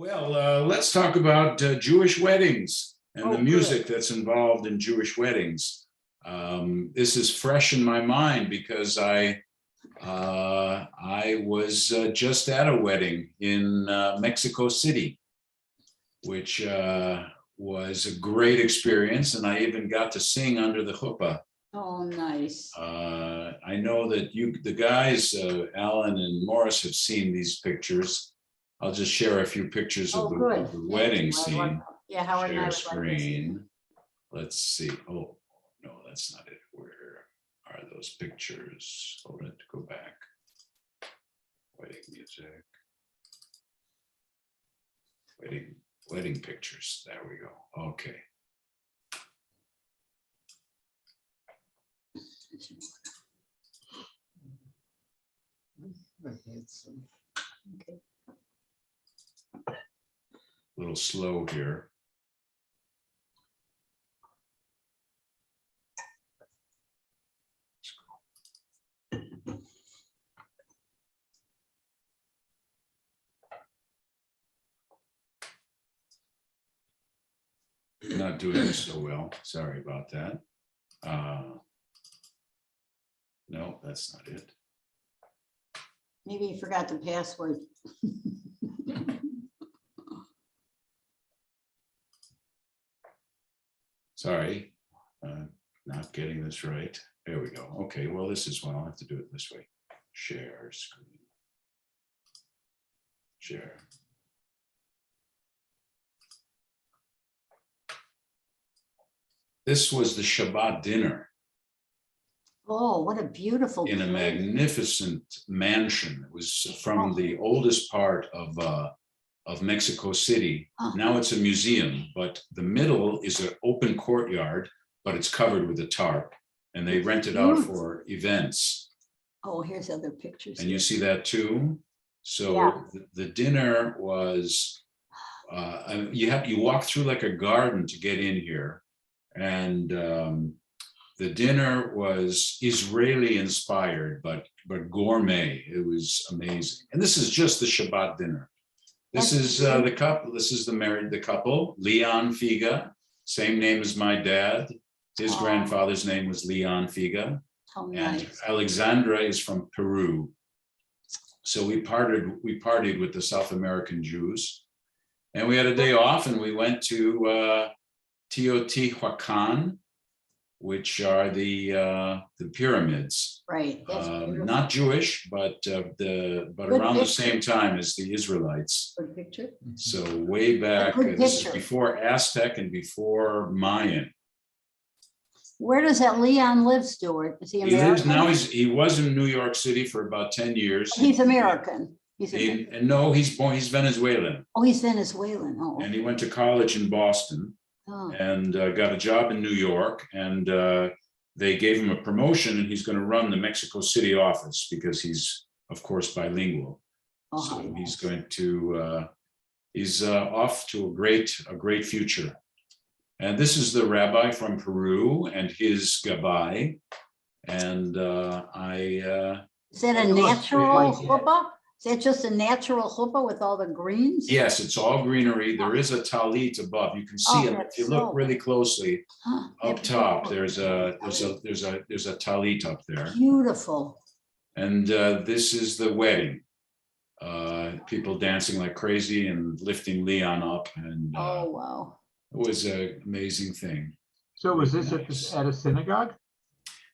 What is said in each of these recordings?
Let's talk about Jewish weddings and the Oh, music good. that's involved in Jewish weddings. This is fresh in my mind because I was just at a wedding in Mexico City, which was a great experience, and I even got to sing under the chuppah. Oh, nice. I know that the guys, Alan and Morris, have seen these pictures. I'll just share a few pictures Oh, of good. the Thank wedding you. scene. Yeah, Howard and I Share would like to see. screen. Let's see. Oh, no, that's not it. Where are those pictures? Hold it, go back. Wedding music. Wedding pictures. There we go. Okay. Okay. A little slow here. Not doing so well. Sorry about that. No, that's not it. Maybe you forgot the password. Sorry, not getting this right. There we go. Okay, well, this is one. I'll have to do it this way. Share screen. Share. This was the Shabbat dinner Oh, what a beautiful in a place. magnificent mansion. It was from the oldest part of Mexico City. Huh. Now it's a museum, but the middle is an open courtyard, but it's covered with a tarp, and they rent it out for events. Oh, here's other pictures. And you see that too. So Yeah. the dinner was, you walk through like a garden to get in here. And the dinner was Israeli inspired, but gourmet. It was amazing. And this is just the Shabbat dinner. This is the couple. This is the couple, Leon Figa, same name as my dad. His grandfather's name was Leon Figa. Oh, And nice. Alexandra is from Peru. So we partied with the South American Jews. And we had a day off, and we went to Teotihuacan, which are the pyramids. Right. That's Not Jewish, but around the same time as the Israelites. Good picture. So way back, Good this is picture. before Aztec and before Mayan. Where does that Leon live, Stewart? Is he He American? lives now. He was in New York City for about 10 years. He's American. He's American. And no, he's Venezuelan. Oh, he's Venezuelan. Oh. And he went to college in Boston. Oh. And got a job in New York, and they gave him a promotion, and he's going to run the Mexico City office because he's, of course, bilingual. Oh, So nice. he's going to he's off to a great future. And this is the rabbi from Peru and his gabbai, and Is that a natural chuppah? Is that just a natural chuppah with all the greens? yes, it's all greenery. There is a talit above. You can see it if you look really closely. Up top, there's a talit up there. Beautiful. And this is the wedding. People dancing like crazy and lifting Leon up, and Oh, wow. it was an amazing thing. So was this Nice. at a synagogue?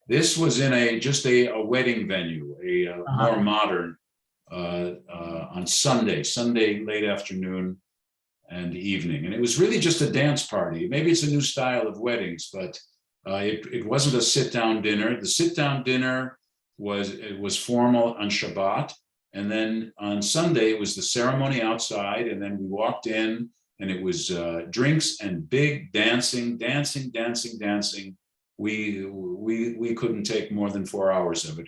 This was in just a wedding venue, a more modern, on Sunday late afternoon and evening. And it was really just a dance party. Maybe it's a new style of weddings, but it wasn't a sit-down dinner. The sit-down dinner was formal on Shabbat. And then on Sunday, it was the ceremony outside. And then we walked in, and it was drinks and big dancing. We couldn't take more than 4 hours of it.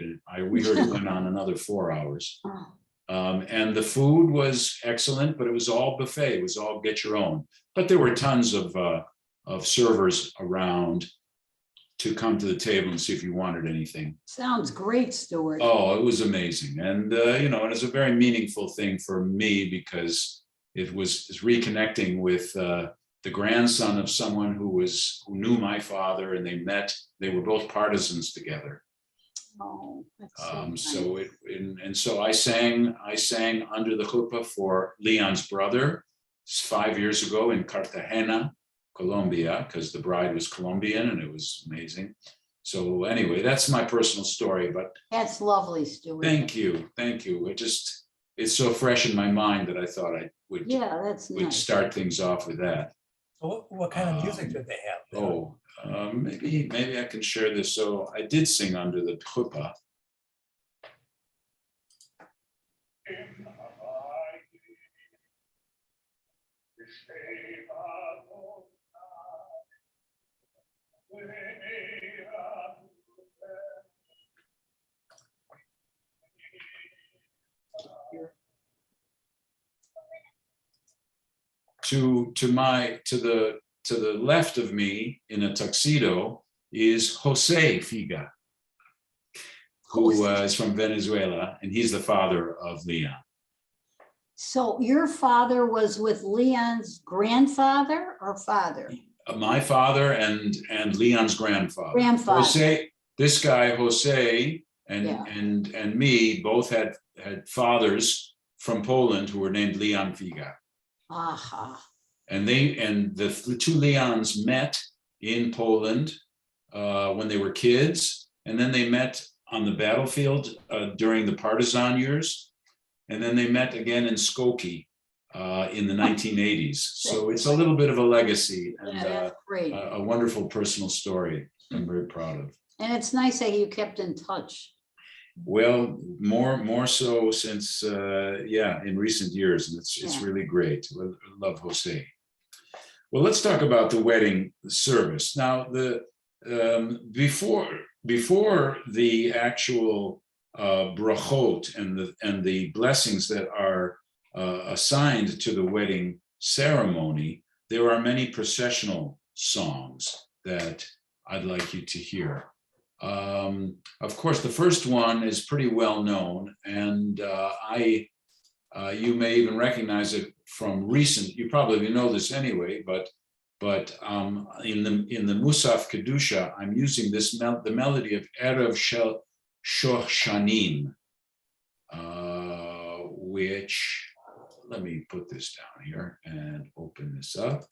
We heard it went on another 4 hours. And the food was excellent, but it was all buffet. It was all get your own. But there were tons of servers around to come to the table and see if you wanted anything. Sounds great, Stewart. Oh, it was amazing. And, it was a very meaningful thing for me because it was reconnecting with the grandson of someone who knew my father, and they were both partisans together. Oh, that's so nice. So I sang under the chuppah for Leon's brother 5 years ago in Cartagena, Colombia, because the bride was Colombian, and it was amazing. So anyway, that's my personal story, but that's lovely, Stewart. Thank you. It's so fresh in my mind that I thought I would, that's would nice. start things off with that. What kind of music did they have? Maybe I can share this. So I did sing under the chuppah. To the left of me in a tuxedo is Jose Figa, who is from Venezuela, and he's the father of Leon. So your father was with Leon's grandfather or father? My father and Leon's grandfather. Jose, this guy Jose and me both had fathers from Poland who were named Leon Figa. Aha. And the two Leons met in Poland when they were kids, and then they met on the battlefield during the partisan years, and then they met again in Skokie in the 1980s. So it's a little bit of a legacy and great. A wonderful personal story I'm very proud of. And it's nice that you kept in touch. Well, more so since in recent years, and it's really great. I love Jose. Well, let's talk about the wedding service now. The before the actual brachot and the blessings that are assigned to the wedding ceremony, there are many processional songs that I'd like you to hear. Of course, the first one is pretty well known, and you may even recognize it from recent. You probably know this anyway, but in the Musaf Kedusha, I'm using the melody of Erev Shel Shoshanim, which, let me put this down here and open this up.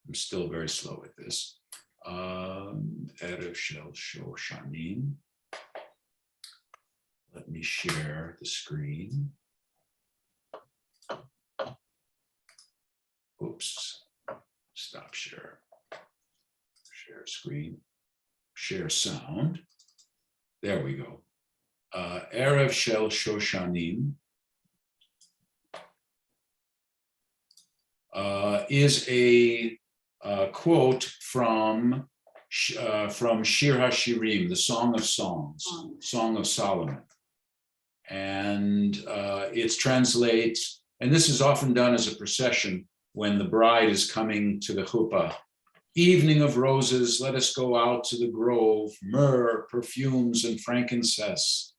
I'm still very slow at this. Erev Shel Shoshanim. Let me share the screen. Oops, stop share. Share screen, share sound. There we go. Erev Shel Shoshanim is a quote from Shir HaShirim, the Song of Songs, Song of Solomon. And it translates, and this is often done as a procession when the bride is coming to the chuppah. Evening of roses, let us go out to the grove. Myrrh, perfumes, and frankincense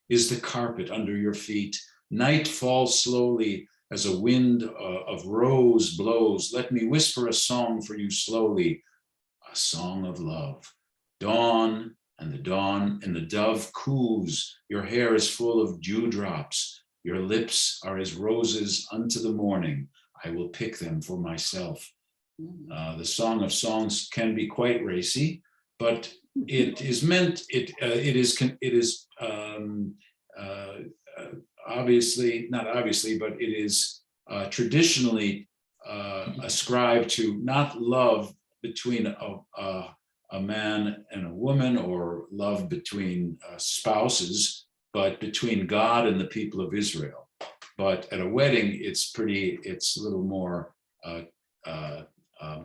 is the carpet under your feet. Night falls slowly as a wind of rose blows. Let me whisper a song for you slowly, a song of love. Dawn and the dove coos. Your hair is full of dewdrops. Your lips are as roses unto the morning. I will pick them for myself. The Song of Songs can be quite racy, but it is meant. It is obviously not obviously, but it is traditionally ascribed to not love between a man and a woman, or love between spouses, but between God and the people of Israel. But at a wedding, it's a little more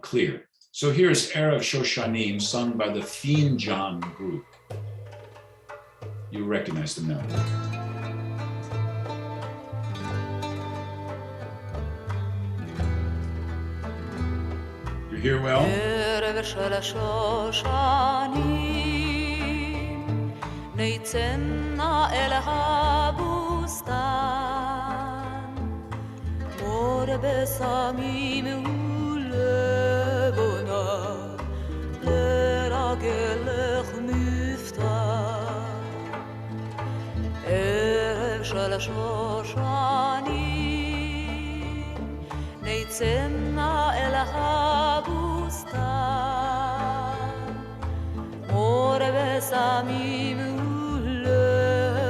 clear. So here's Erev Shoshanim, sung by the Finjan group. You recognize the melody. You hear well? בסמים ולבונה לרגלך מפתח ערב של שושנים נצאנה אל הבוסתן מור בסמים ולבונה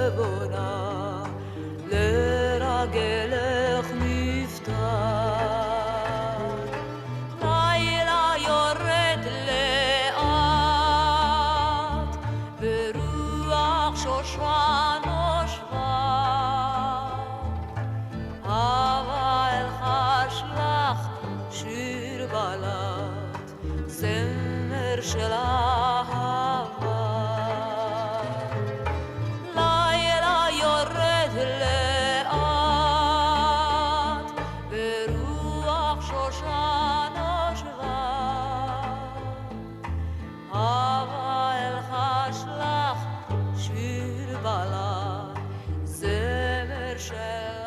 לרגלך מפתח לילה יורד לאט ברוח שושן נושבה הווה אל חשלך שיר בלט זמר של אהבה לילה יורד לאט ברוח שושן נושבה הווה אל חשלך שיר בלט זמר של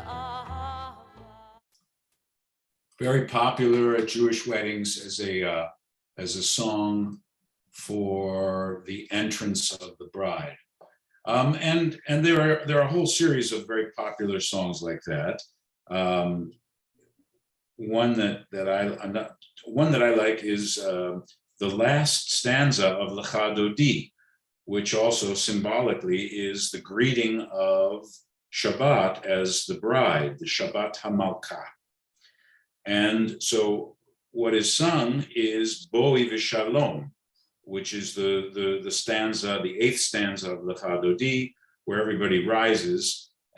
אהבה. Very popular at Jewish weddings as a song for the entrance of the bride. And there are a whole series of very popular songs like that. One that I like is the last stanza of Lecha Dodi, which also symbolically is the greeting of Shabbat as the bride, the Shabbat HaMalkah. And so what is sung is Boi V'Shalom, which is the stanza, the 8th stanza of Lecha Dodi, where everybody rises,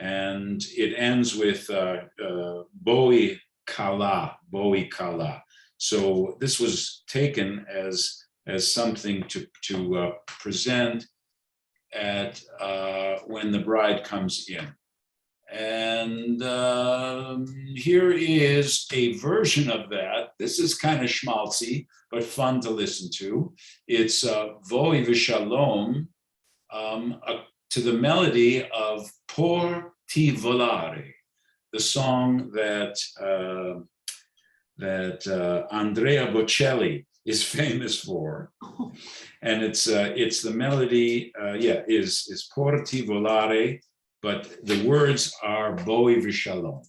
and it ends with Boi Kala, Boi Kala. So this was taken as something to present at when the bride comes in. And here is a version of that. This is kind of schmaltzy, but fun to listen to. It's Voi V'Shalom to the melody of Por Ti Volare, the song that Andrea Bocelli is famous for. And it's the melody, is Por Ti Volare, but the words are Boi V'Shalom.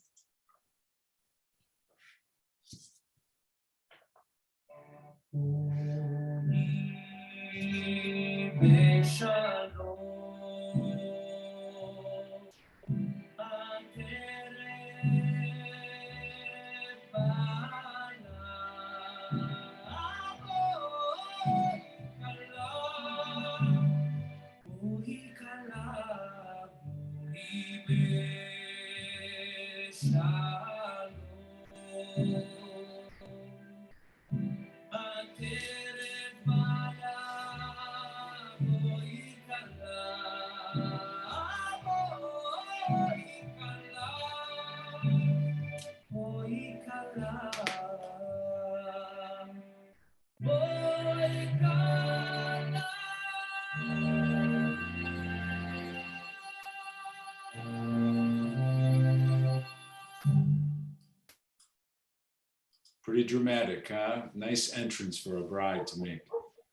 Pretty dramatic, huh? Nice entrance for a bride to make.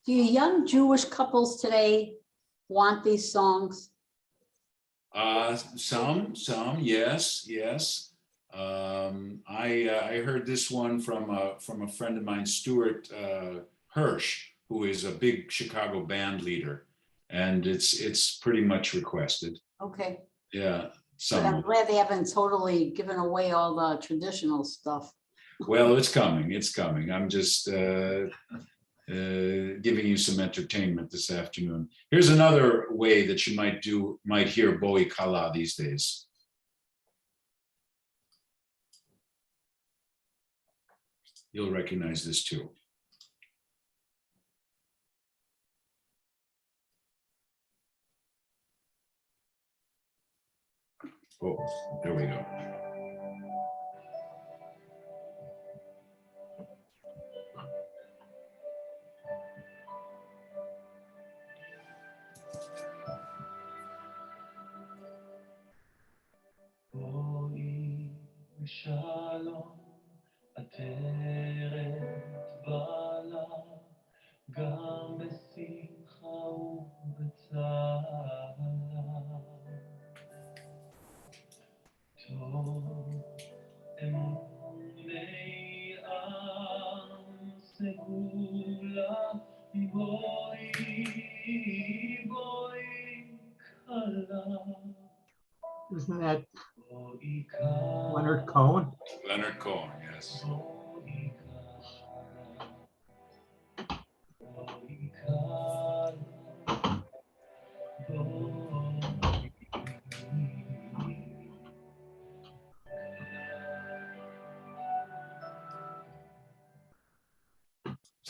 Do young Jewish couples today want these songs? Some, yes. I heard this one from a friend of mine, Stewart Hirsch, who is a big Chicago band leader, and it's pretty much requested. Okay. Yeah. But I'm glad they haven't totally given away all the traditional stuff. Well, it's coming. I'm just giving you some entertainment this afternoon. Here's another way that you might hear Boi Kala these days. You'll recognize this too. Oh, there we go. Shalom עטרת בעלה, גם בשמחה ובצהלה. טוב אמוני עם סגולה, בואי כלה. Isn't that בואי כלה. Leonard Cohen? Leonard Cohen, yes. בואי כלה.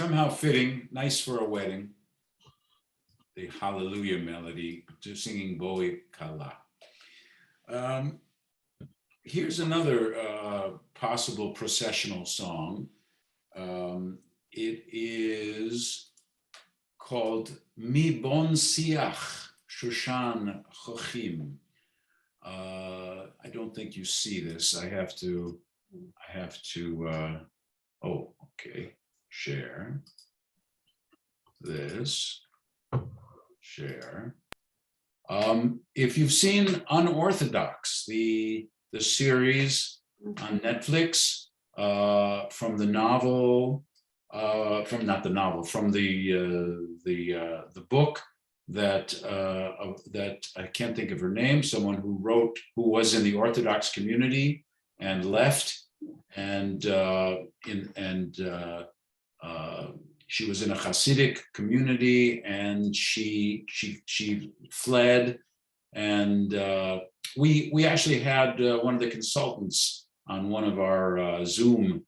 Somehow fitting, nice for a wedding. The Hallelujah melody, to singing Boi Kala. Here's another possible processional song. It is called Mi Bon Siach Shoshan Chochim. I don't think you see this. I have to, oh, okay. Share this, share. If you've seen Unorthodox, the series on Netflix from the novel, from not the novel, from the book that I can't think of her name, someone who was in the Orthodox community and left, and she was in a Hasidic community, and she fled, and we actually had one of the consultants on one of our Zoom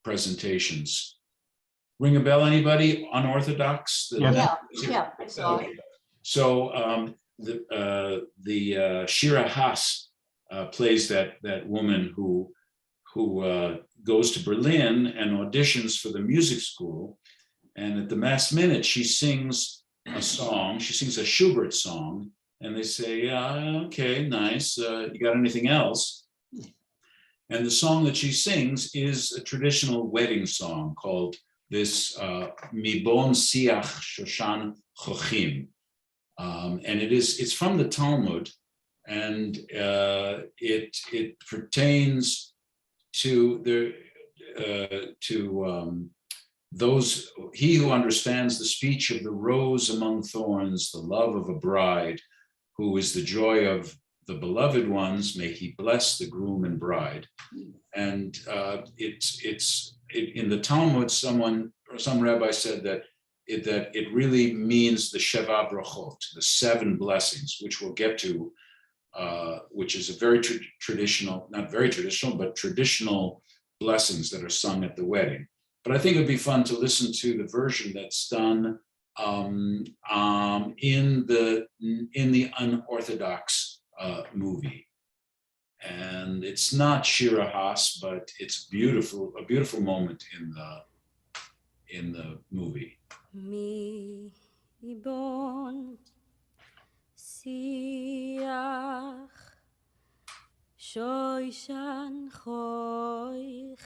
presentations. Ring a bell, anybody? Unorthodox? Yeah, I saw it. Okay. So the Shira Haas plays that woman who goes to Berlin and auditions for the music school, and at the last minute she sings a song. She sings a Schubert song, and they say, "Okay, nice. You got anything else?" And the song that she sings is a traditional wedding song called this Mi Bon Siach Shoshan Chochim, and it's from the Talmud, and it pertains to those, he who understands the speech of the rose among thorns, the love of a bride, who is the joy of the beloved ones, may he bless the groom and bride. And it's in the Talmud, some rabbi said that it really means the Sheva Brachot, the 7 blessings, which we'll get to, which is a very traditional, not very traditional, but traditional blessings that are sung at the wedding. But I think it'd be fun to listen to the version that's done in the Unorthodox movie. And it's not Shira Haas, but it's beautiful, a beautiful moment in the movie. Mi bon siach shoishan choichim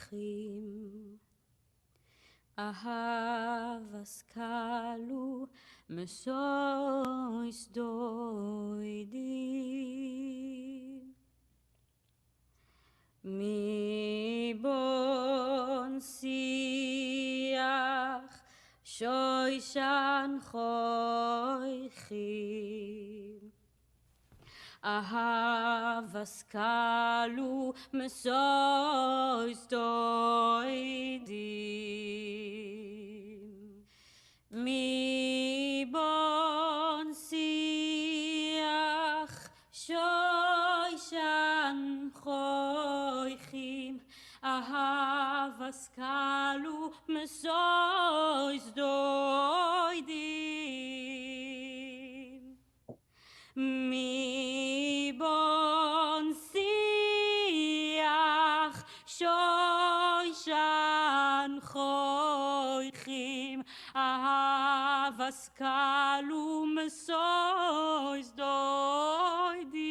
ahavas kalu mesois doidim mi bon siach shoishan choichim ahavas kalu mesois doidim mi bon siach shoishan choichim ahavas kalu mesois doidim mi bon siach shoishan choichim ahavas kalu mesois doidim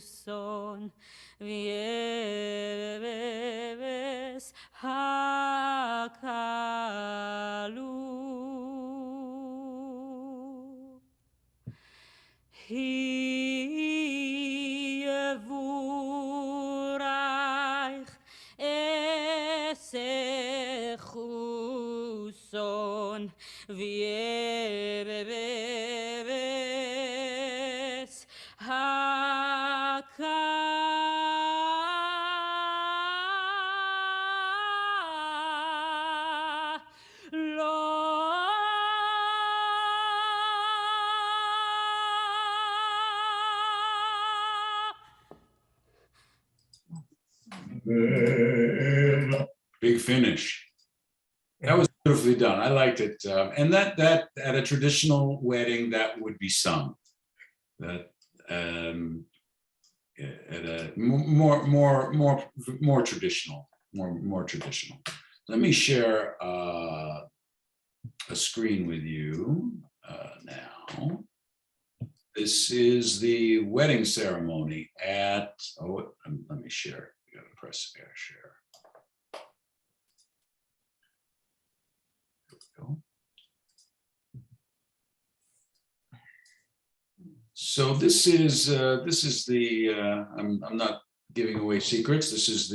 son vieves hakalu Hiyevurach esechuson vieves Big finish. That was beautifully done. I liked it. And that at a traditional wedding, that would be sung. That at a more traditional, more traditional. Let me share a screen with you now. This is the wedding ceremony at, let me share. You gotta press share. Go. So this is the I'm not giving away secrets. This is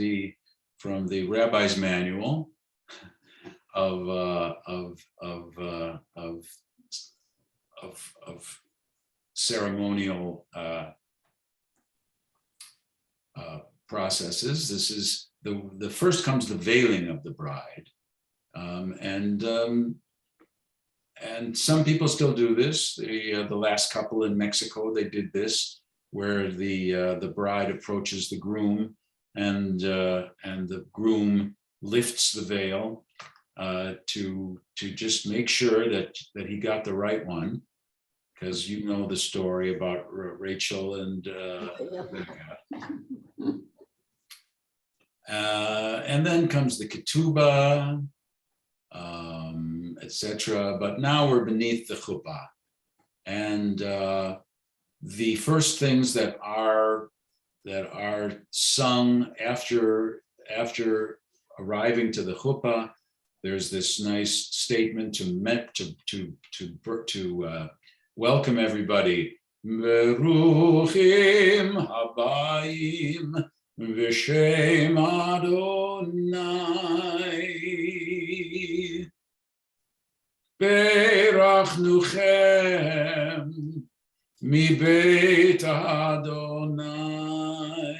from the rabbi's manual of ceremonial processes. This is the first comes the veiling of the bride. And some people still do this. The last couple in Mexico, they did this, where the bride approaches the groom, and the groom lifts the veil to just make sure that he got the right one, because you know the story about Rachel and Rebecca. And then comes the ketubah, etc. But now we're beneath the chuppah, and the first things that are sung after arriving to the chuppah, there's this nice statement to welcome everybody. Beruchim habayim v'shem Adonai. Berachnuchem mi beit Adonai.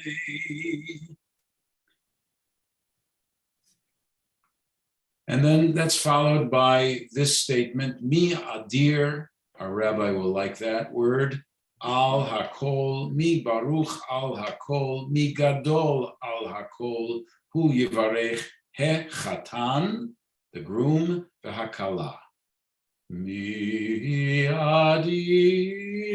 And then that's followed by this statement, mi adir, our rabbi will like that word, al hakol, mi baruch al hakol, mi gadol al hakol, hu yivarech he chatan, the groom, v'hakala. Mi adir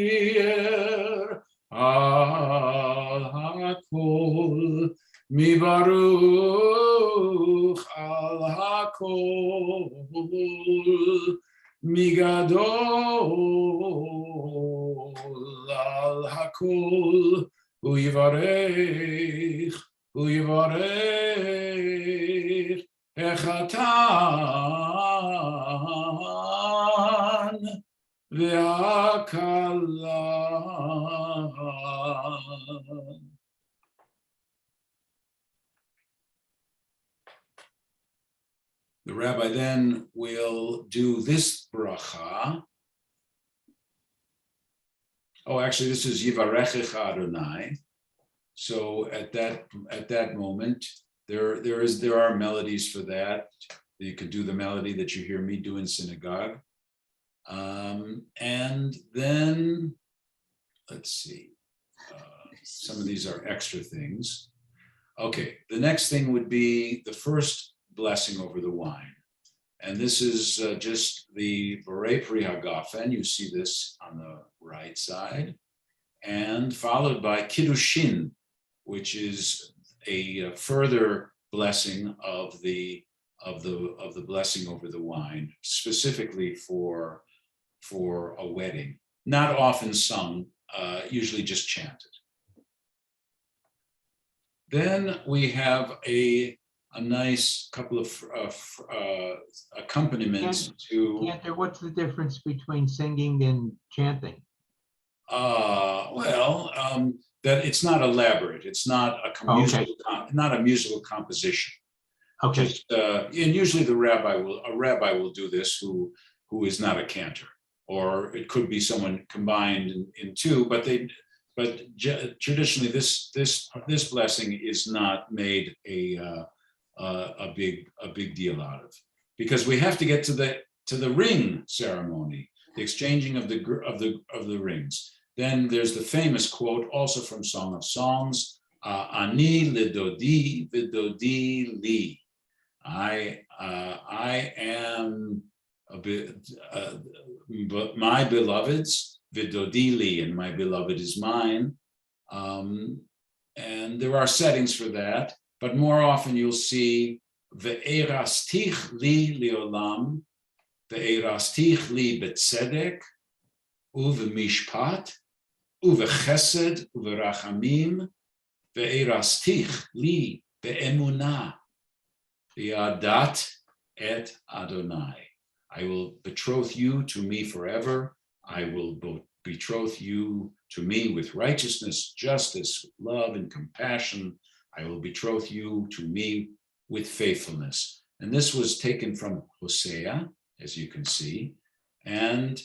al hakol, mi baruch al hakol, mi gadol al hakol, hu yivarech echatan ve'akala. The rabbi then will do this bracha. Oh, actually, this is Yivarechecha Adonai. So at that moment, there are melodies for that. You could do the melody that you hear me do in synagogue. And then, let's see, some of these are extra things. Okay, the next thing would be the first blessing over the wine. And this is just the Borei Pri Hagafen. You see this on the right side. And followed by Kiddushin, which is a further blessing of the blessing over the wine, specifically for a wedding. Not often sung, usually just chanted. Then we have a nice couple of accompaniments to. Cantor, what's the difference between singing and chanting? That it's not elaborate. It's not a Okay. not a musical composition. Okay, Just, and usually a rabbi will do this who is not a cantor, or it could be someone combined in two, but traditionally this blessing is not made a big deal out of, because we have to get to the ring ceremony, the exchanging of the rings. Then there's the famous quote also from Song of Songs, Ani lidodi vidodi li. I am my beloved's vidodi li, and my beloved is mine. And there are settings for that, but more often you'll see ve'erastich li leolam, ve'erastich li betzedek, uve'mishpat, uve'chesed, uve'rachamim, ve'erastich li be'emunah, ve'adat et Adonai. I will betroth you to me forever. I will betroth you to me with righteousness, justice, love, and compassion. I will betroth you to me with faithfulness. And this was taken from Hosea, as you can see, and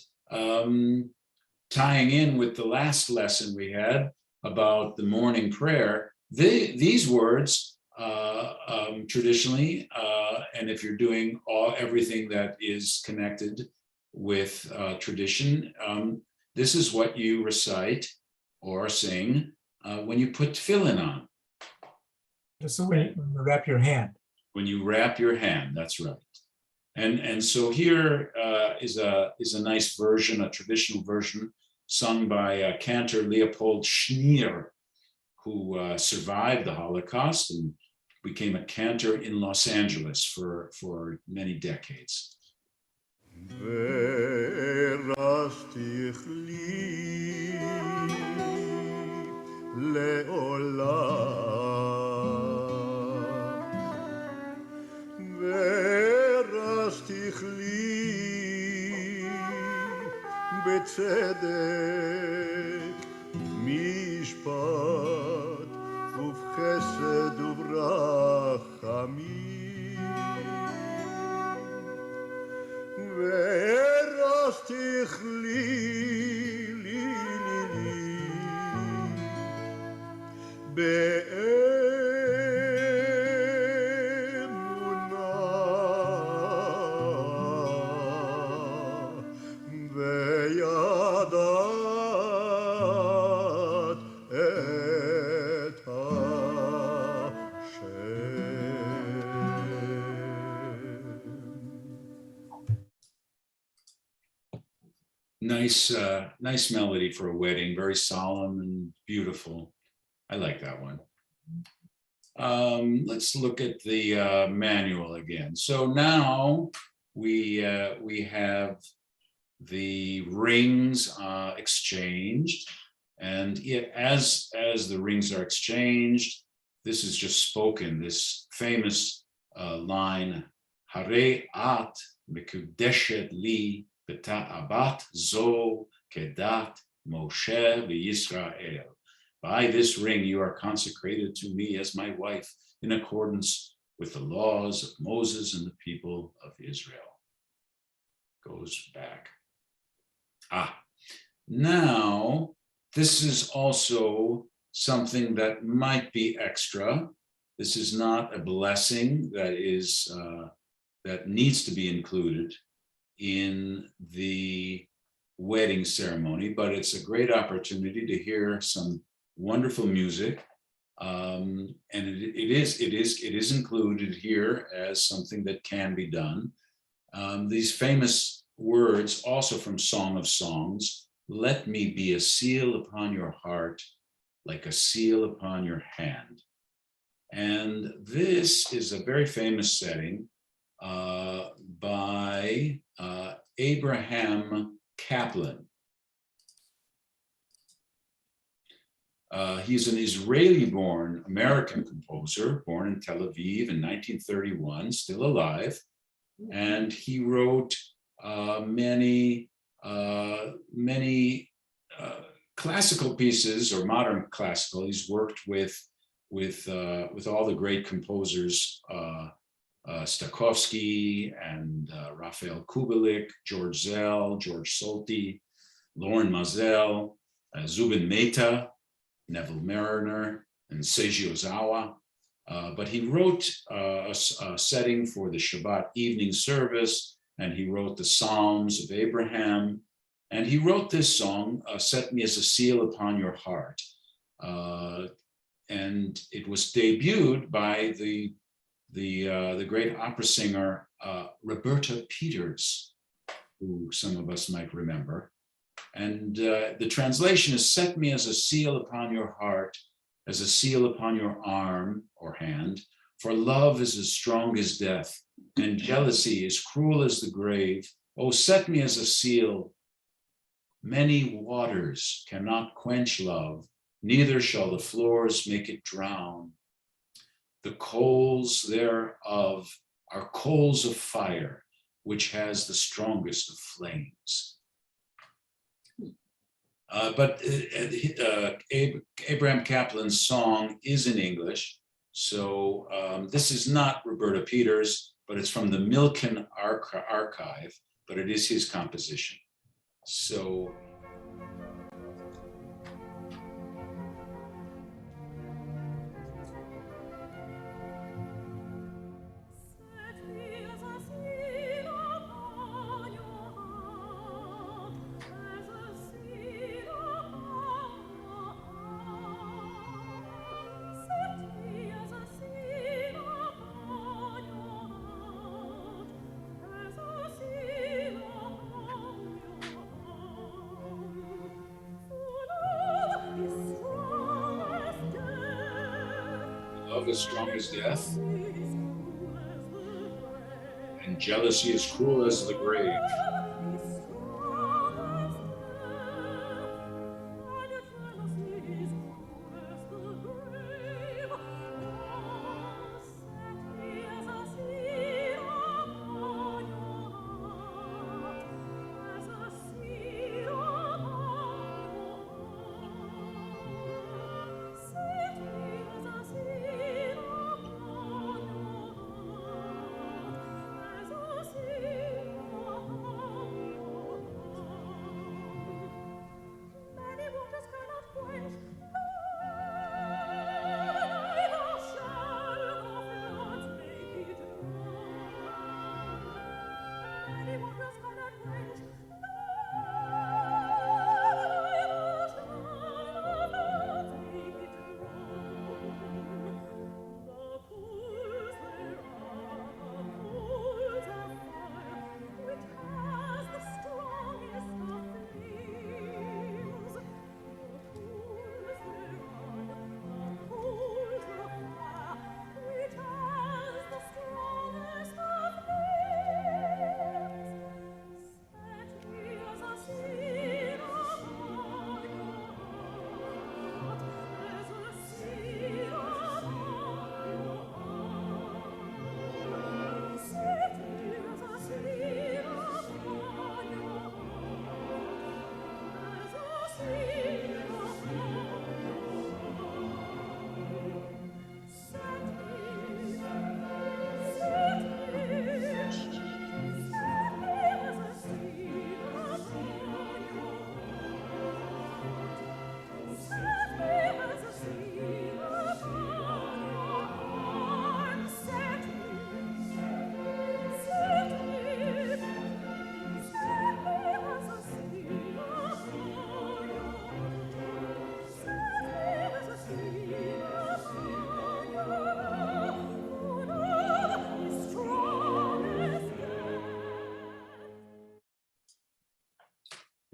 tying in with the last lesson we had about the morning prayer. These words traditionally, and if you're doing everything that is connected with tradition, this is what you recite or sing when you put tefillin on. So when you wrap your hand. When you wrap your hand, that's right. And so here is a nice version, a traditional version, sung by Cantor Leopold Schneer, who survived the Holocaust and became a cantor in Los Angeles for many decades. ורשתיך לי לעולם, ורשתיך לי בצדק, משפט ובחסד וברחמים. ורשתיך לי באמונה, וידעת את השם. Nice melody for a wedding, very solemn and beautiful. I like that one. Let's look at the manual again. So now we have the rings exchanged, and as the rings are exchanged, this is just spoken. This famous line, Hare at mekudeshet li B'ta'abat zo kedat Moshe v'Yisrael. By this ring you are consecrated to me as my wife, in accordance with the laws of Moses and the people of Israel. Goes back. Now this is also something that might be extra. This is not a blessing that is that needs to be included in the wedding ceremony, but it's a great opportunity to hear some wonderful music, and it is included here as something that can be done. These famous words, also from Song of Songs, "Let me be a seal upon your heart, like a seal upon your hand." And this is a very famous setting by Abraham Kaplan. He's an Israeli-born American composer, born in Tel Aviv in 1931, still alive. And he wrote many classical pieces, or modern classical. He's worked with all the great composers, Stokowski and Raphael Kubelik, George Zell, George Solti, Loren Mazel, Zubin Mehta, Neville Mariner, and Seiji Ozawa. But he wrote a setting for the Shabbat evening service, and he wrote the Psalms of Abraham, and he wrote this song, Set Me as a Seal Upon Your Heart. And it was debuted by the great opera singer, Roberta Peters, who some of us might remember. And the translation is, set me as a seal upon your heart, as a seal upon your arm or hand, for love is as strong as death, and jealousy is cruel as the grave. Oh, set me as a seal. Many waters cannot quench love, neither shall the floors make it drown. The coals thereof are coals of fire, which has the strongest of flames. But Abraham Kaplan's song is in English. So this is not Roberta Peters, but it's from the Milken archive, but it is his composition. So. Love is strong as death, and jealousy is cruel as the grave.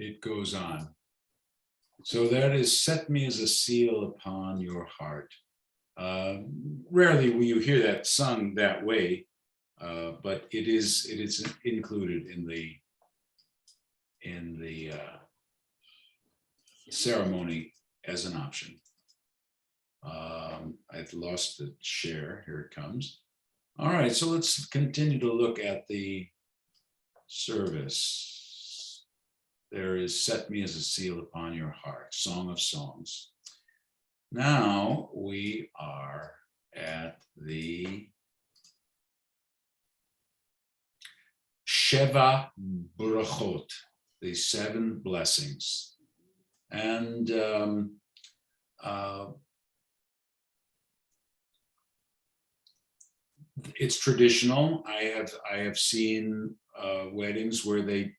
It goes on. So that is set me as a seal upon your heart. Rarely will you hear that sung that way, but it is included in the ceremony as an option. I've lost the share. Here it comes. All right, so let's continue to look at the service. There is Set Me as a Seal Upon Your Heart, Song of Songs. Now we are at the Sheva Brachot, the 7 blessings. And it's traditional. I have seen weddings where they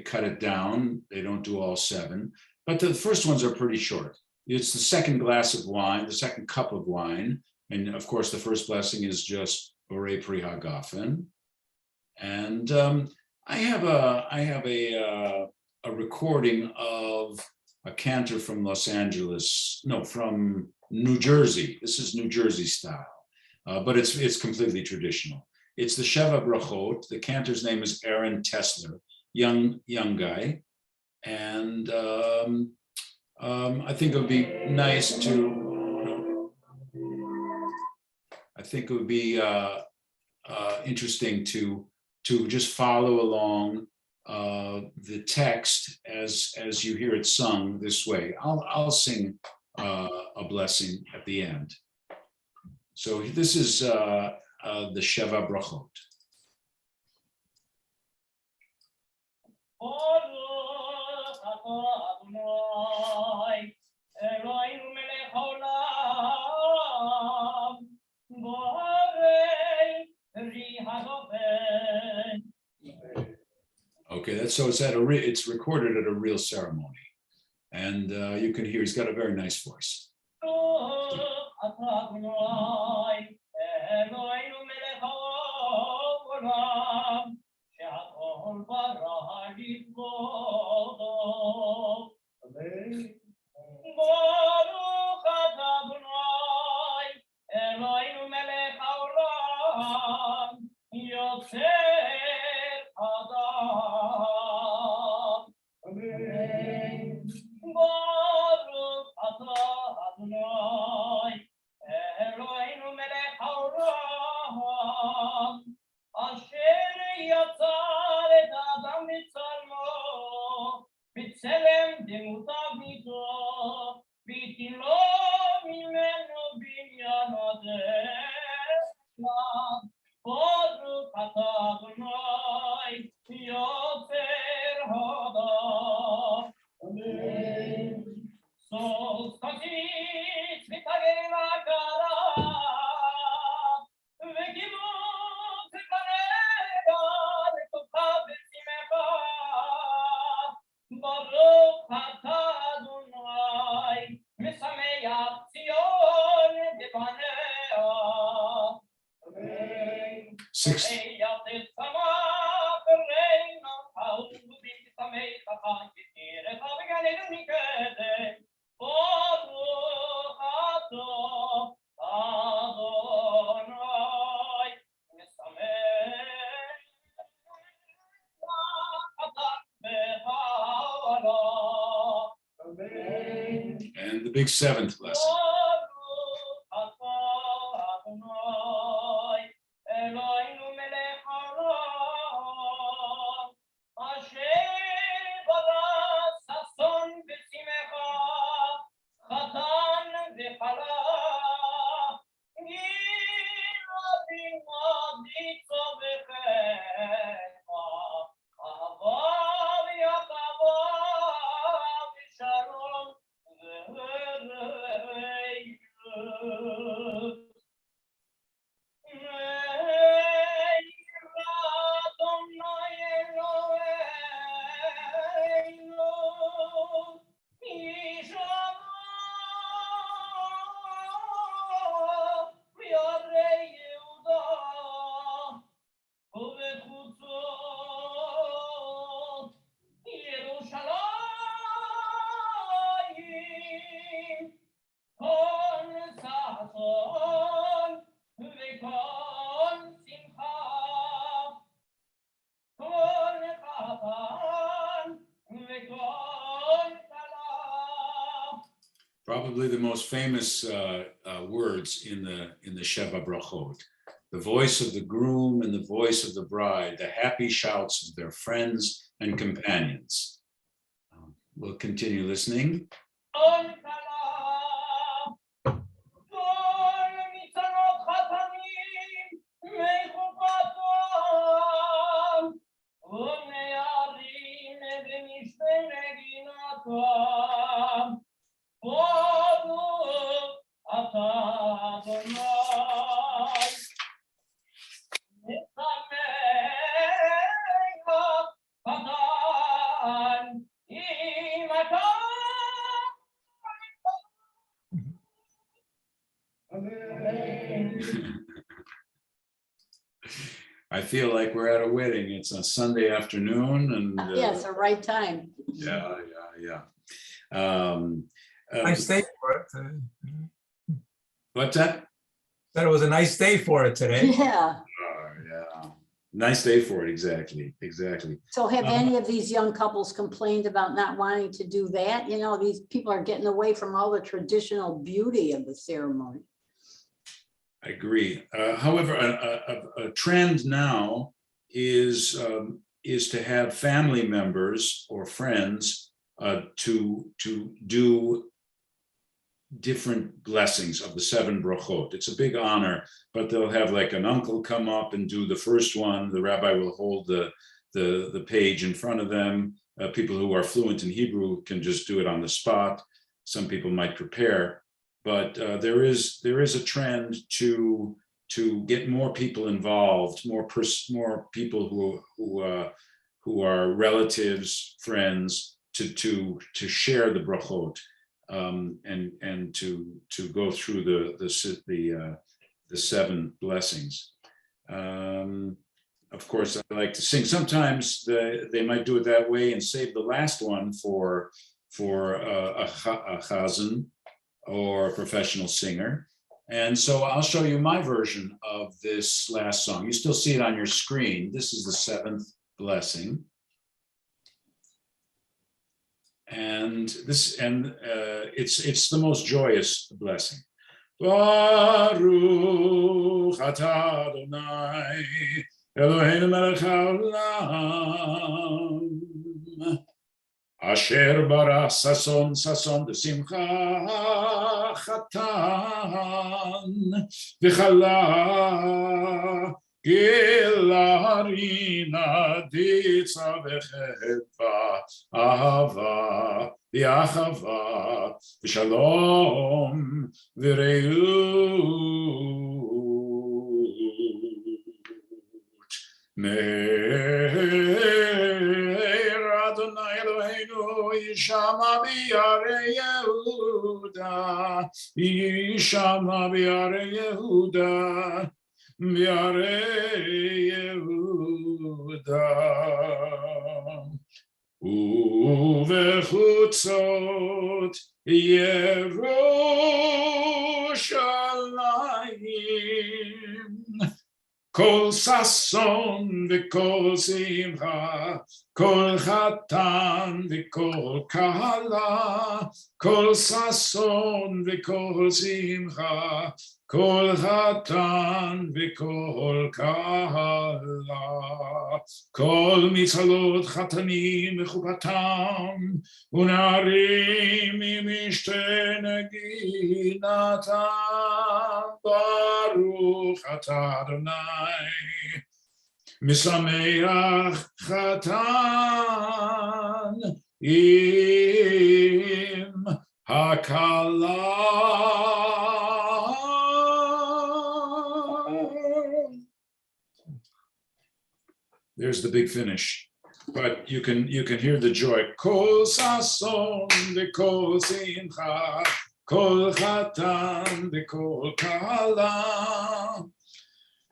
cut it down. They don't do all 7, but the first ones are pretty short. It's the second glass of wine, the second cup of wine, and of course the first blessing is just Borei Pri Hagafen. And I have a recording of a cantor from from New Jersey. This is New Jersey style. But it's completely traditional. It's the Sheva Brachot. The cantor's name is Aaron Tessler, young guy, and I think it would be nice to. I think it would be interesting to just follow along the text as you hear it sung this way. I'll sing a blessing at the end. So this is the Sheva Brachot. Okay, that's so it's recorded at a real ceremony, and you can hear he's got a very nice voice. And the big 7th lesson. Probably the most famous words in the Sheva Brachot. The voice of the groom and the voice of the bride, the happy shouts of their friends and companions. We'll continue listening. I feel like we're at a wedding. It's a Sunday afternoon, and Yeah, it's the right time. yeah. Nice day for it. What's that? Said it was a nice day for it today. Yeah. Yeah, nice day for it. Exactly. So have any of these young couples complained about not wanting to do that? You know, these people are getting away from all the traditional beauty of the ceremony. I agree. However, a trend now is to have family members or friends to do different blessings of the 7 brachot. It's a big honor, but they'll have like an uncle come up and do the first one. The rabbi will hold the page in front of them. People who are fluent in Hebrew can just do it on the spot. Some people might prepare. But there is a trend to get more people involved, more people who are relatives, friends, to share the brachot and to go through the 7 blessings. Of course, I like to sing. Sometimes they might do it that way and save the last one for a chazan or a professional singer. And so I'll show you my version of this last song. You still see it on your screen. This is the 7th blessing. And it's the most joyous blessing. Baruch atah Adonai Eloheinu melech haolam Asher bara sason v'simcha chatan v'chala gilarina ditza v'chedva ahava v'achava v'shalom v'reut me'er Adonai Eloheinu yishama b'yarei Yehuda yishama b'yarei Yehuda b'yarei Yehuda uvechutzot Yerushalayim Kol sason v'kol simcha, kol chatan v'kol kahala, kol sason v'kol simcha, kol chatan v'kol kahala, kol mitzalot chatanim v'chupatam, unarim imishte neginatam, baruch atah Adonai. Misameach chatan im hakala. There's the big finish, but you can hear the joy. Kol sason v'kol simcha, kol chatan v'kol kala.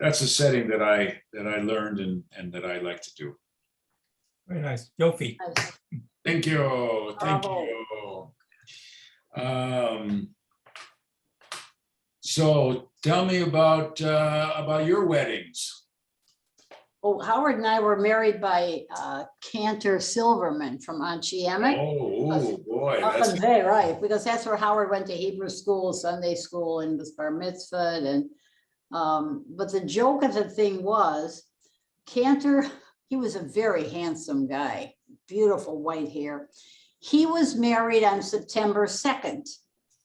That's a setting that I learned and that I like to do. Very nice. Yofi. Thank you. So tell me about your weddings. Oh, Howard and I were married by Cantor Silverman from Anchiemic. Oh, boy, Up that's, in Bay, right, because that's where Howard went to Hebrew school, Sunday school, and was bar mitzvahed, and but the joke of the thing was, Cantor, he was a very handsome guy, beautiful white hair. He was married on September 2nd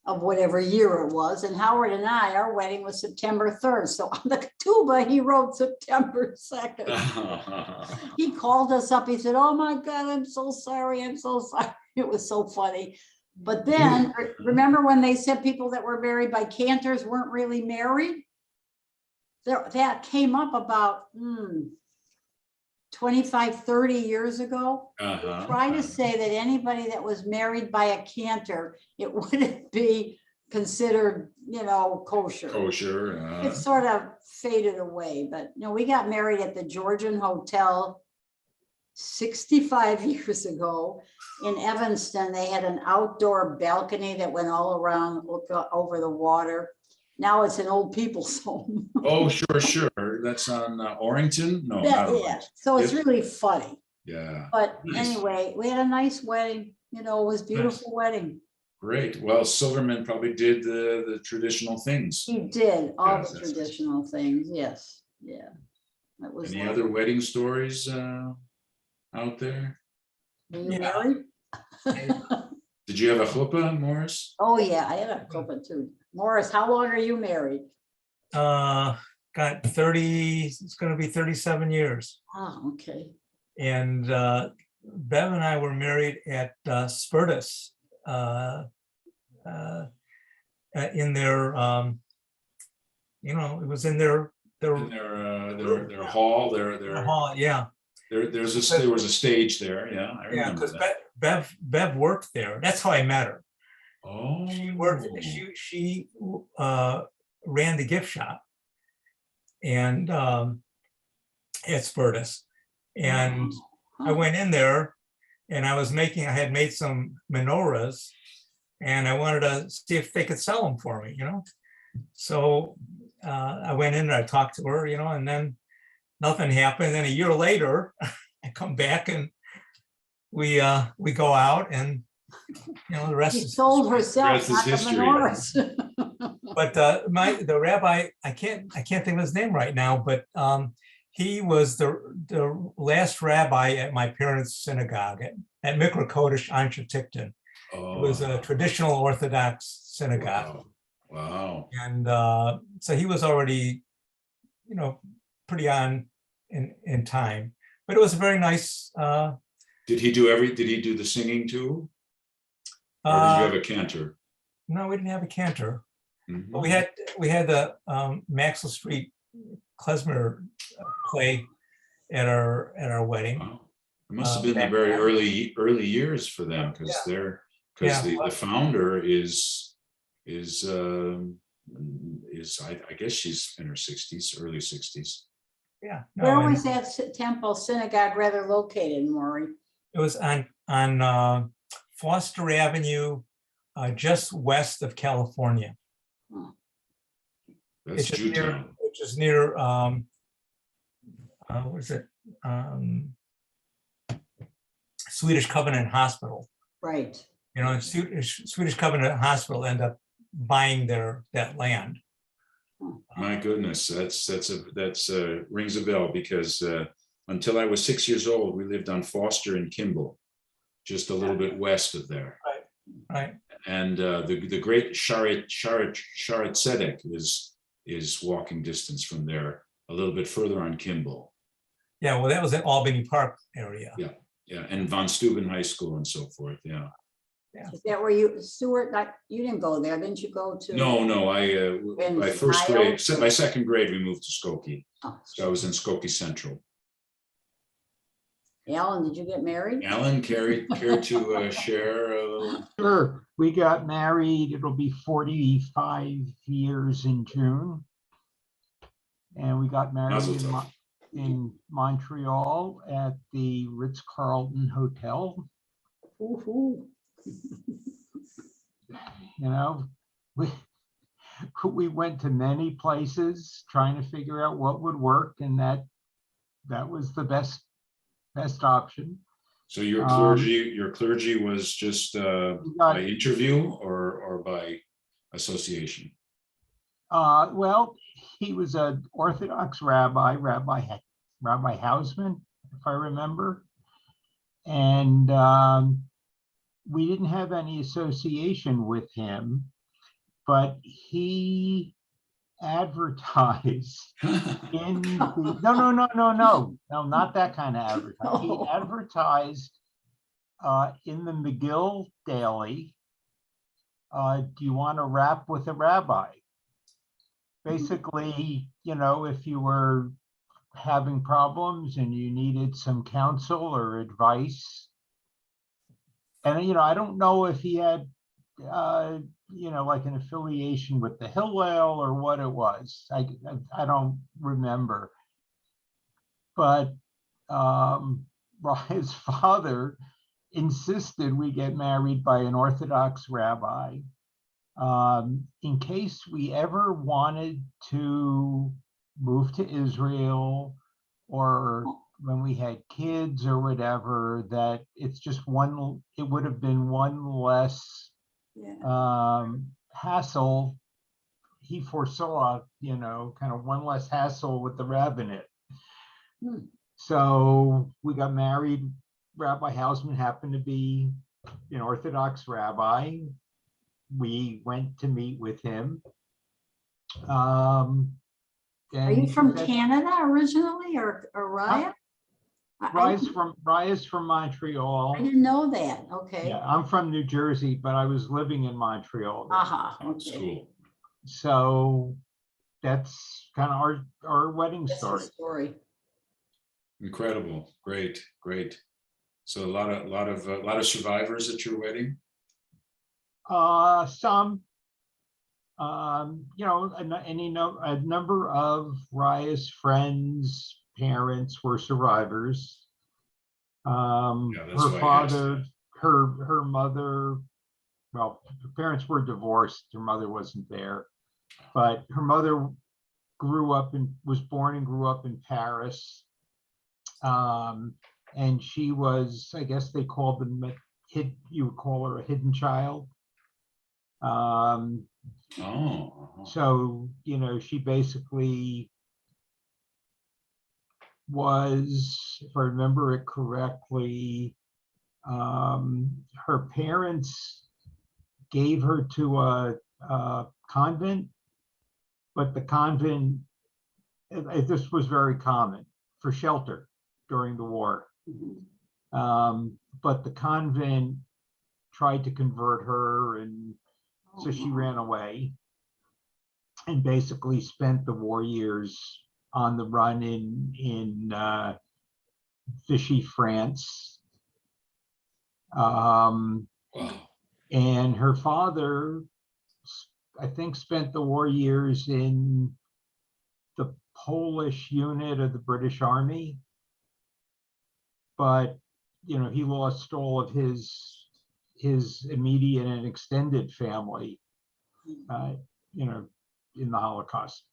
of whatever year it was, and Howard and I, our wedding was September 3rd. So on the tuba, he wrote September 2nd. He called us up. He said, "Oh my God, I'm so sorry. I'm so sorry." It was so funny. But then remember when they said people that were married by Cantors weren't really married? That came up about 25, 30 years ago. Try to say that anybody that was married by a Cantor, it wouldn't be considered, kosher. kosher. It sort of faded away, but we got married at the Georgian Hotel 65 years ago in Evanston. They had an outdoor balcony that went all around, looked over the water. Now it's an old people's home. Oh, sure. That's on Orrington? No, not Yeah, Orrington. so it's Yep. really funny. Yeah, But Nice. anyway, we had a nice wedding. It was a beautiful wedding. great. Well, Silverman probably did the traditional things. He did all Yes, the that's- traditional things. Yes, yeah. That was. Any lovely. other wedding stories out there? Were you Yeah. married? Did you have a chuppah, Morris? Oh, yeah, I had a couple too. Morris, how long are you married? Got 30, it's gonna be 37 years. Oh, okay. And Bev and I were married at Spertus in their, it was in their In their hall, their hall, yeah. there was a stage there. Yeah, I Yeah, remember because that. Bev worked there. That's how I met her. Oh, She worked, she ran the gift shop and at Spertus. And I went in there and I had made some menorahs and I wanted to see if they could sell them for me, So I went in and I talked to her, and then nothing happened. Then a year later, I come back and we go out and the rest She is sold herself, Rest is not the history. menorahs. But the rabbi, I can't think of his name right now, but he was the last rabbi at my parents' synagogue at Mikra Kodesh Anshe Tikton. It was a traditional Orthodox synagogue. Wow. And so he was already, pretty on in time. But it was a very nice. Did he do the singing too? Or did you have a cantor? No, we didn't have a cantor. Mhm. But we had the Maxwell Street klezmer play at our wedding. Wow. It must have been the back very then. early years for them because Yeah. the founder is I guess she's in her 60s, early 60s. Yeah. Where No, and was that temple synagogue rather located, Maury? it was on Foster Avenue, just west of California. That's It's just near, Jewtown. which is near what is it? Swedish Covenant Hospital. Right. Swedish Covenant Hospital end up buying that land. My goodness, that's rings a bell because until I was 6 years old, we lived on Foster and Kimball, just a little bit west of there. Right. And the great Sharet Tzedek is walking distance from there, a little bit further on Kimball. Yeah, well, that was in Albany Park area. Yeah, and Von Steuben High School and so forth. Yeah. Is that where you, Stewart, you didn't go there, didn't you go to? No, In by first Ohio? grade, by second grade, we moved to Skokie. Oh, So I was in Skokie Central. Alan, did you get married? Alan, care to share a little? Sure, we got married, it'll be 45 years in June. And we got married Mazel in tov. in Montreal at the Ritz-Carlton Hotel. Woo-hoo. We went to many places trying to figure out what would work, and that that was the best option. So your Um, clergy was just We got- by interview or by association? Well, he was an Orthodox rabbi, Rabbi Hausman, if I remember. And we didn't have any association with him, but he advertised in the, no, not that kind of advertising. He advertised in the McGill Daily, do you want to rap with a rabbi? Basically, if you were having problems and you needed some counsel or advice. And, I don't know if he had, like an affiliation with the Hillel or what it was. I don't remember. But his father insisted we get married by an Orthodox rabbi. In case we ever wanted to move to Israel, or when we had kids or whatever, that it would have been one less hassle. He foresaw, kind of one less hassle with the rabbinate. So we got married. Rabbi Hausman happened to be an Orthodox rabbi. We went to meet with him. Are you from Canada originally, or Raya? Raya's from Montreal. I didn't know that. Okay. Yeah, I'm from New Jersey, but I was living in Montreal. That's Okay. cool. So that's kind of our wedding That's the story. story. Incredible. Great. So a lot of survivors at your wedding? Some, a number of Raya's friends, parents were survivors. That's Her why I asked father, that. her mother, well, her parents were divorced. Her mother wasn't there, but her mother was born and grew up in Paris. And she was, I guess they called them, you would call her a hidden child. So, she basically was, if I remember it correctly, her parents gave her to a convent, but the convent, this was very common, for shelter during the war. But the convent tried to convert her, and so she ran away and basically spent the war years on the run in Vichy, France. Wow. And her father, I think, spent the war years in the Polish unit of the British Army. But, he lost all of his immediate and extended family, in the Holocaust.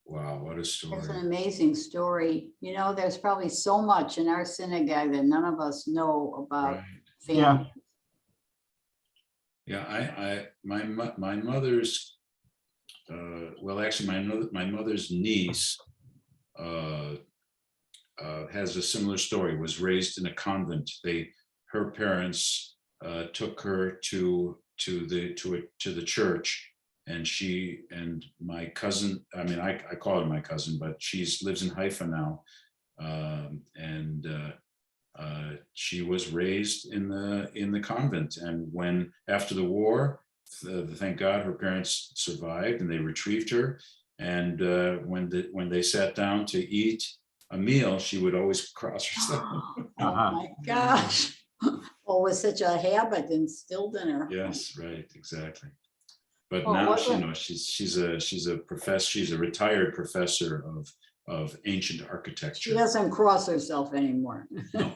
Wow, what a story. It's an amazing story. There's probably so much in our synagogue that none of us know about Right. family. Yeah, my mother's, well, actually, my mother's niece has a similar story. Was raised in a convent. Her parents took her to the church, and she and my cousin. I mean, I call her my cousin, but she lives in Haifa now, and she was raised in the convent. And when after the war, thank God, her parents survived and they retrieved her. And when they sat down to eat a meal, she would always cross herself. Oh my gosh. Oh, it was such a habit instilled in her. Yes, right, exactly. But Oh, now wasn't- she's a professor. She's a retired professor of ancient architecture. She doesn't cross herself anymore. No,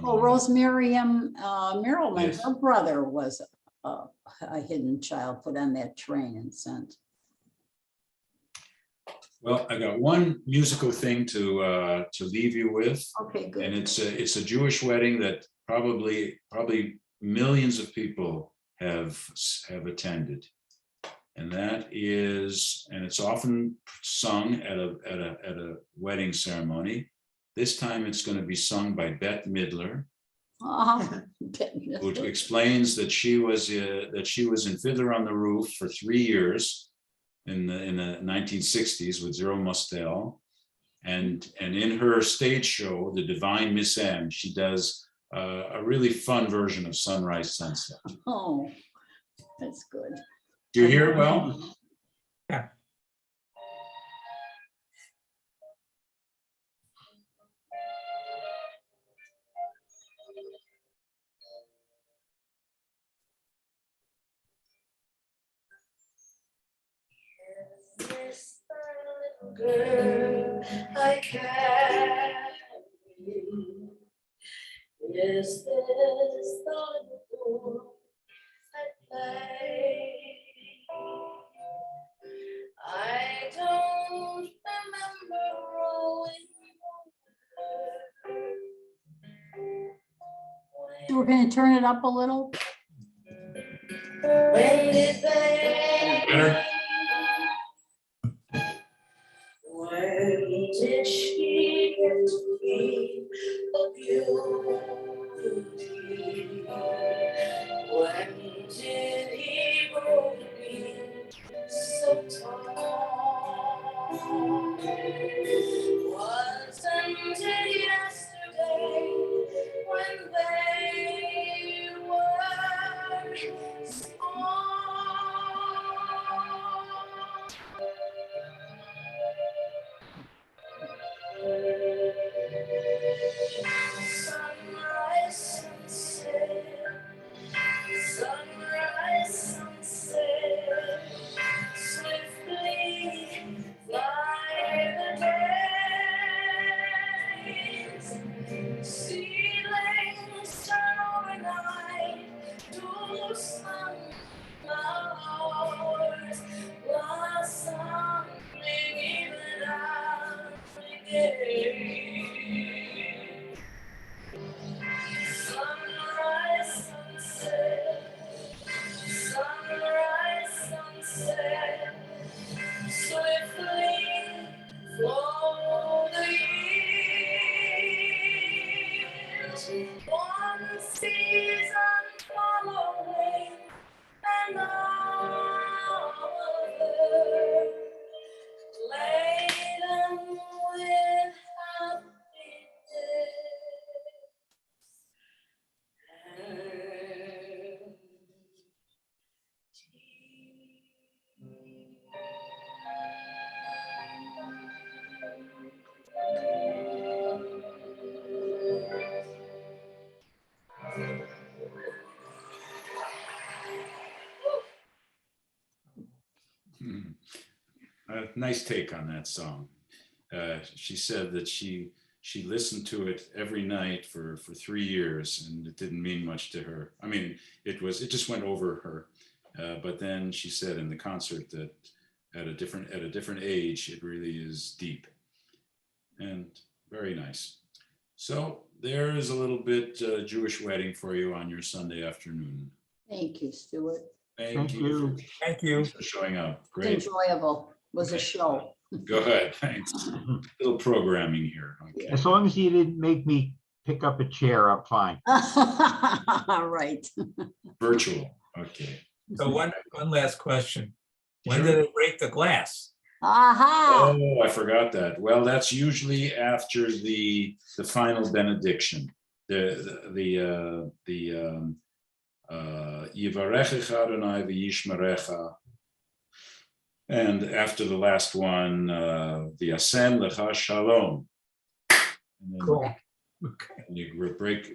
Oh, Rosemary Merrilman, Yes. her brother was a hidden child put on that train and sent. Well, I got one musical thing to leave you with, Okay, and good. it's a Jewish wedding that probably millions of people have attended. And that is, and it's often sung at a wedding ceremony. This time it's going to be sung by Bette Midler, who explains that she was in Fiddler on the Roof for 3 years in the 1960s with Zero Mostel, and in her stage show, The Divine Miss M, she does a really fun version of Sunrise Sunset. Oh, that's good. Do you hear it well? Yeah. This little girl I carry? Is this the little boy I play? I don't remember growing So we're gonna turn it up a little. when did they? Better? When did she get to be a beauty? When did he grow to be so tall? Wasn't it yesterday when they were small? Sunrise, sunset, sunrise, sunset, swiftly fly the days. Seedlings turn overnight to sunflowers, blossoming even after day. Sunrise, sunset, sunrise, sunset, swiftly flow the years. One season following another, laden with happiness. A nice take on that song. She said that she listened to it every night for 3 years, and it didn't mean much to her. I mean, it just went over her. But then she said in the concert that at a different age, it really is deep and very nice. So there is a little bit Jewish wedding for you on your Sunday afternoon. Thank you, Stewart. Thank you. Thank you. For showing up. It's Great. enjoyable. Was a Okay. show. Go ahead. Thanks. Little programming here. Okay. As long as you didn't make me pick up a chair, I'm fine. Right. Virtual. Okay. So one last question. When Sure. did they break the glass? Aha. Oh, I forgot that. Well, that's usually after the final benediction. The Yivarechecha Adonai v'yishmerecha. And after the last one, the Asem Lecha Shalom. And then Cool. Okay.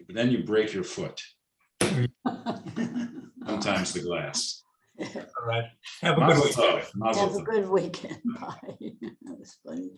then you break your foot. Sometimes the glass. All right. Have a good Mazel week. tov. Mazel Have a tov. good weekend. Bye. That was funny.